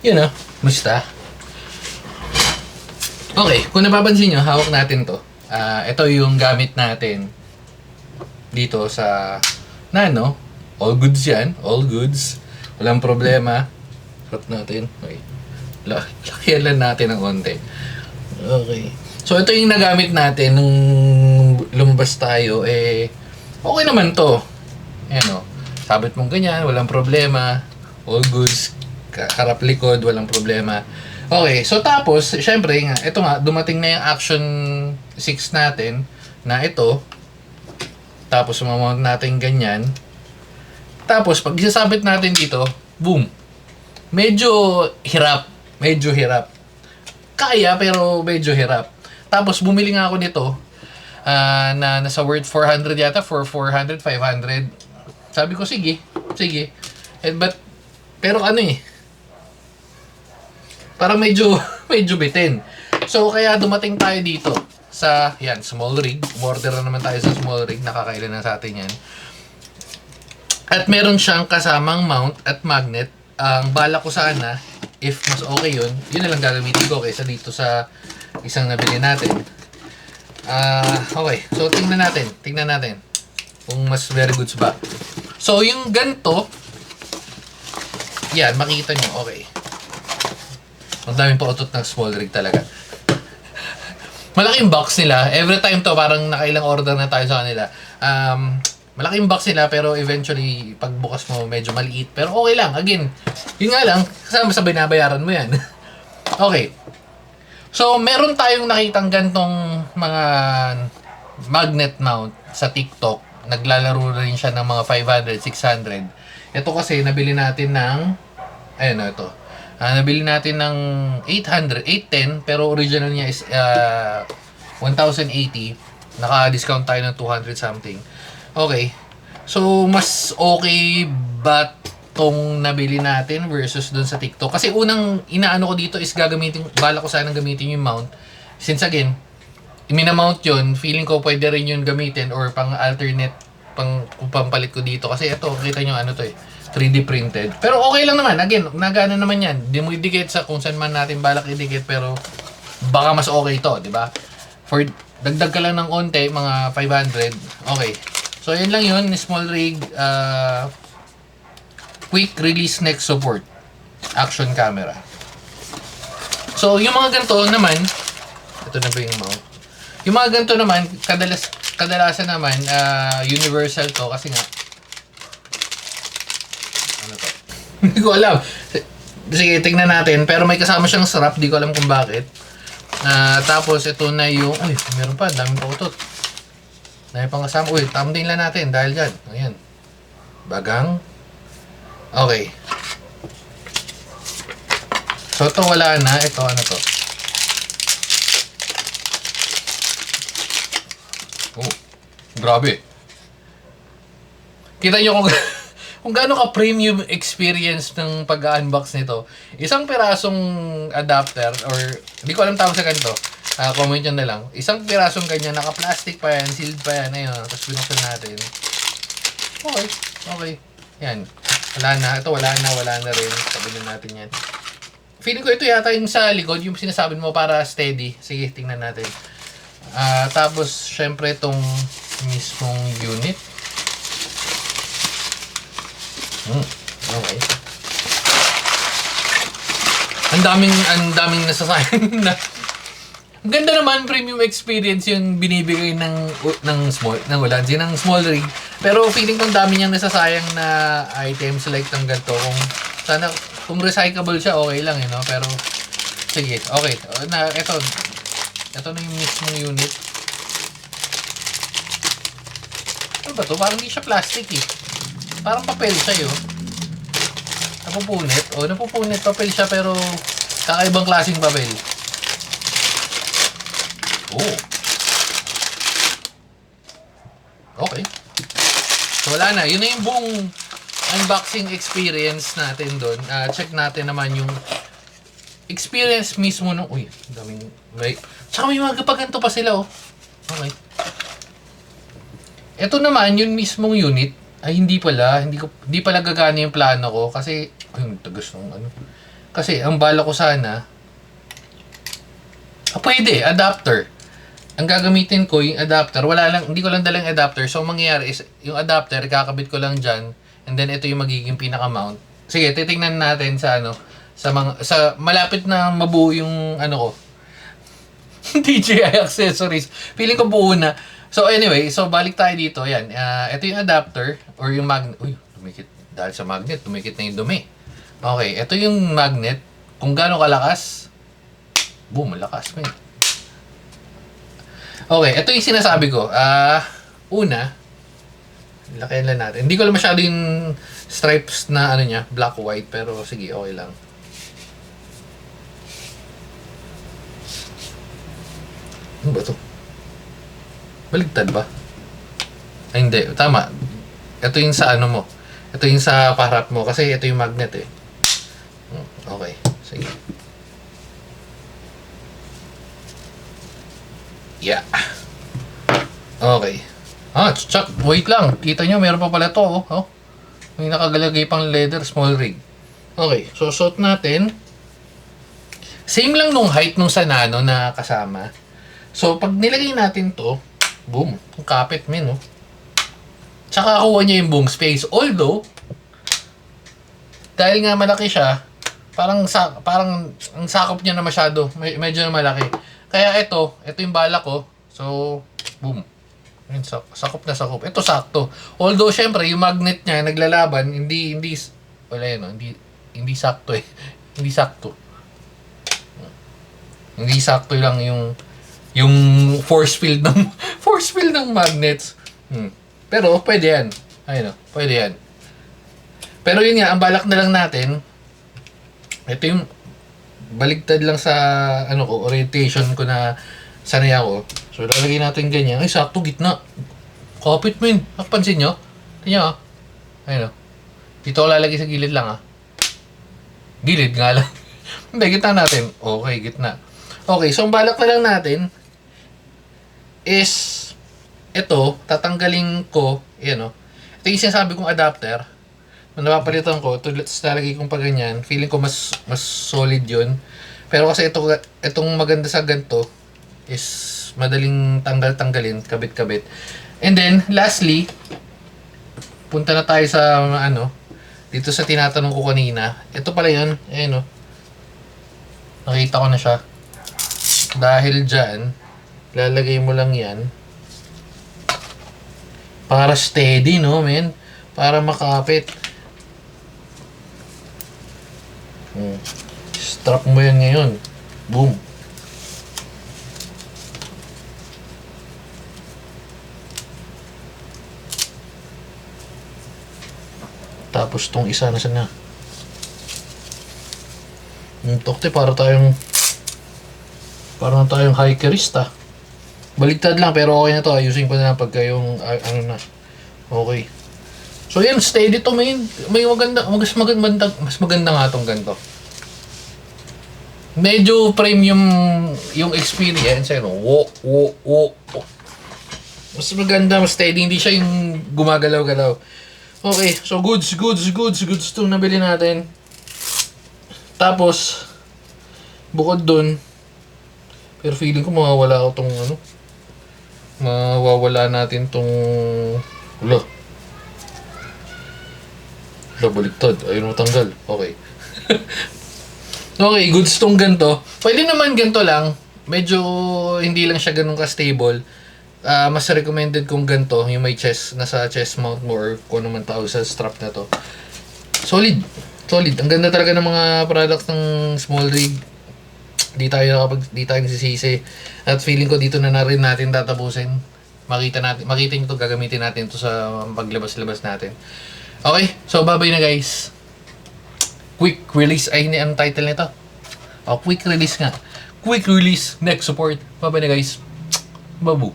Yun know, musta? Okay, kung napapansin nyo, hawak natin to. Ito yung gamit natin dito sa Nano. All goods yan, all goods. Walang problema. Harap natin. Okay. Lakyan lang natin ng konti. Okay. So, ito yung nagamit natin nung lumabas tayo. Okay naman to. Ayan o. Sabit mong ganyan, walang problema. All goods. Harap likod, walang problema. Okay, so tapos, syempre nga, ito nga, dumating na yung Action 6 natin na ito. Tapos, sumamount natin ganyan. Tapos, pag isasabit natin dito, boom. Medyo hirap. Medyo hirap. Kaya, pero medyo hirap. Tapos, bumili nga ako nito na nasa worth 400 yata, for 400, 500. Sabi ko, sige. Pero ano parang medyo bitin. So, kaya dumating tayo dito sa, yan, small rig. Order na naman tayo sa small rig. Nakakailan na sa atin yan. At meron siyang kasamang mount at magnet. Ang bala ko sana, if mas okay yun na lang gagamitin ko kaysa dito sa isang nabili natin. Okay. So, tingnan natin. Kung mas very goods ba. So, yung ganito, yan, makita nyo. Okay. Ang daming pautot ng small rig talaga. Malaking box nila. Every time to, parang nakailang order na tayo sa kanila. Malaking box nila, pero eventually, pagbukas mo, medyo maliit. Pero okay lang. Again, yun nga lang, kasama sa binabayaran mo yan. Okay. So, meron tayong nakitang gantong mga magnet mount sa TikTok. Naglalaro rin siya ng mga 500, 600. Ito kasi, nabili natin ng, ayun o, ito. Nabili natin ng 800, 810, pero original niya is 1,080. Naka-discount tayo ng 200 something. Okay. So, mas okay ba tong nabili natin versus dun sa TikTok? Kasi unang inaano ko dito is bala ko sanang gamitin yung mount. Since again, minamount yun, feeling ko pwede rin yun gamitin or pang-alternate, pampalit ko dito. Kasi ito, kita nyo ano to 3D printed. Pero okay lang naman. Again, nagana naman yan. Di mo idikit sa kung saan man natin balak idikit, pero baka mas okay ito, di ba? For dagdag ka lang ng konti, mga 500. Okay. So, yan lang yun. Small rig, quick release neck support. Action camera. So, yung mga ganito naman, ito na ba yung mount? Yung mga ganito naman, kadalasan naman, universal to kasi nga, ano to? Hindi ko alam. Sige, tingnan natin. Pero may kasama siyang strap. Di ko alam kung bakit. Tapos, ito na yung, uy, meron pa. Daming pautot. Dami pang kasama. Uy, thumbnail lang natin dahil dyan. Ayan. Bagang. Okay. So, ito wala na. Ito, ano to? Oh, grabe. Kita nyo kung gaano ka premium experience ng pag-unbox nito. Isang pirasong adapter, or hindi ko alam tawag sa ganito. Comment nyo na lang. Isang pirasong ganyan, naka-plastic pa yan, sealed pa yan. Ayun, tapos binuksan natin. Okay. Yan. Wala na. Ito wala na rin. Sabi na natin yan. Feeling ko ito yata yung sa likod, yung sinasabi mo para steady. Sige, tingnan natin. Tapos, syempre, itong mismong unit. Okay. Ang daming nasasayang na. Ang ganda naman, premium experience yung binibigay ng small rig. Pero feeling ko ang dami niyang nasasayang na items like ng ganito. Kung recyclable siya, okay lang, no? Pero sige, okay. Ito na yung mismong unit. Ano ba to? Parang hindi siya plastic Parang papel siya Napupunit. Papel siya pero kakaibang klaseng papel. Oh. Okay. So wala na. Yun na yung buong unboxing experience natin doon. Check natin naman yung experience mismo nung... Uy, daming... Tsaka may mga ganito pa sila Okay. Ito naman, yung mismong unit, ay hindi pala gagana yung plano ko kasi ay tagas ng Kasi ang bala ko sana, pwede, adapter. Ang gagamitin ko, yung adapter, hindi ko lang dalang adapter. So, ang mangyayari is, yung adapter, kakabit ko lang dyan, and then ito yung magiging pinaka-mount. Sige, titingnan natin sa malapit na mabuo yung ko, DJI accessories. Feeling ko buo na. So, anyway, balik tayo dito. Yan, ito yung adapter, or yung magnet. Uy, tumikit. Dahil sa magnet, tumikit na yung dumi. Okay, ito yung magnet. Kung gaano kalakas, boom, malakas, man. Okay, ito yung sinasabi ko. Una, lakihan lang natin. Hindi ko lang masyado yung stripes na niya, black-white, pero sige, okay lang. Ano ba ito? Baligtad ba? Ay, hindi. Tama. Ito yung sa mo. Ito yung sa paharap mo. Kasi ito yung magnet eh. Okay. Sige. Yeah. Okay. Check. Wait lang. Kita nyo, meron pa pala to. Oh. May nakagalagay pang leather, small rig. Okay. So, suot natin. Same lang nung height nung sa Nano na kasama. So, pag nilagay natin to, boom. Ang kapit, men, oh. Tsaka kuha niya yung buong space. Although, dahil nga malaki siya, parang ang sakop niya na masyado. Medyo na malaki. Kaya ito yung bala ko. So, boom. Ayun, sakop na sakop. Ito sakto. Although, syempre, yung magnet niya naglalaban, wala yun, no? Hindi sakto eh. Hindi sakto. Hindi sakto lang yung force field ng magnets. Pero, pwede yan. Ayun, no? Pwede yan. Pero yun nga, ang balak na lang natin, ito yung baligtad lang sa orientation ko na sanay ako. So, lalagay natin ganyan. Ay, sakto, gitna. Kapit, men. Napansin nyo? Tingnan, ayun, dito ko lalagay sa gilid lang, Gilid nga lang. Hindi, gitna natin. Okay, gitna. Okay, so ang balak na lang natin is ito, tatanggalin ko, ito yung sinasabi kong adapter. Nung napapalitan ko, lalagay kong pa ganyan, feeling ko mas solid yun. Pero kasi itong maganda sa ganito is madaling tanggalin, kabit-kabit. And then, lastly, punta na tayo sa dito sa tinatanong ko kanina. Ito pala yun, nakita ko na siya. Dahil dyan, lalagay mo lang yan para steady, no, men? Para makapit. Strap mo yan ngayon. Boom. Tapos tong isa na sana. Tokte, para tayong hikerista. Baligtad lang, pero okay na to. Ayusin ko na lang pagka yung na. Okay. So yan, steady to, man. May mas maganda nga tong ganito. Medyo premium yung experience, Mas maganda, mas steady, hindi siya yung gumagalaw-galaw. Okay, so goods itong nabili natin. Tapos, bukod dun, pero feeling ko mawawala natin tong baligtad. Ayun mo tanggal. Okay. Okay, goods tong ganito. Pwede naman ganito lang. Medyo hindi lang siya ganun ka-stable. Mas recommended kong ganito, yung may nasa chest mount mo or kung ano man tawag sa strap na to. Solid. Ang ganda talaga ng mga products ng small rig. Di tayo nagsisisi. At feeling ko dito na rin natin tatapusin. Makita nyo to, gagamitin natin to sa paglabas-labas natin. Okay, so bye-bye na guys. Quick release, ang title nito. Quick release nga. Quick release, next support. Bye-bye na guys. Babu.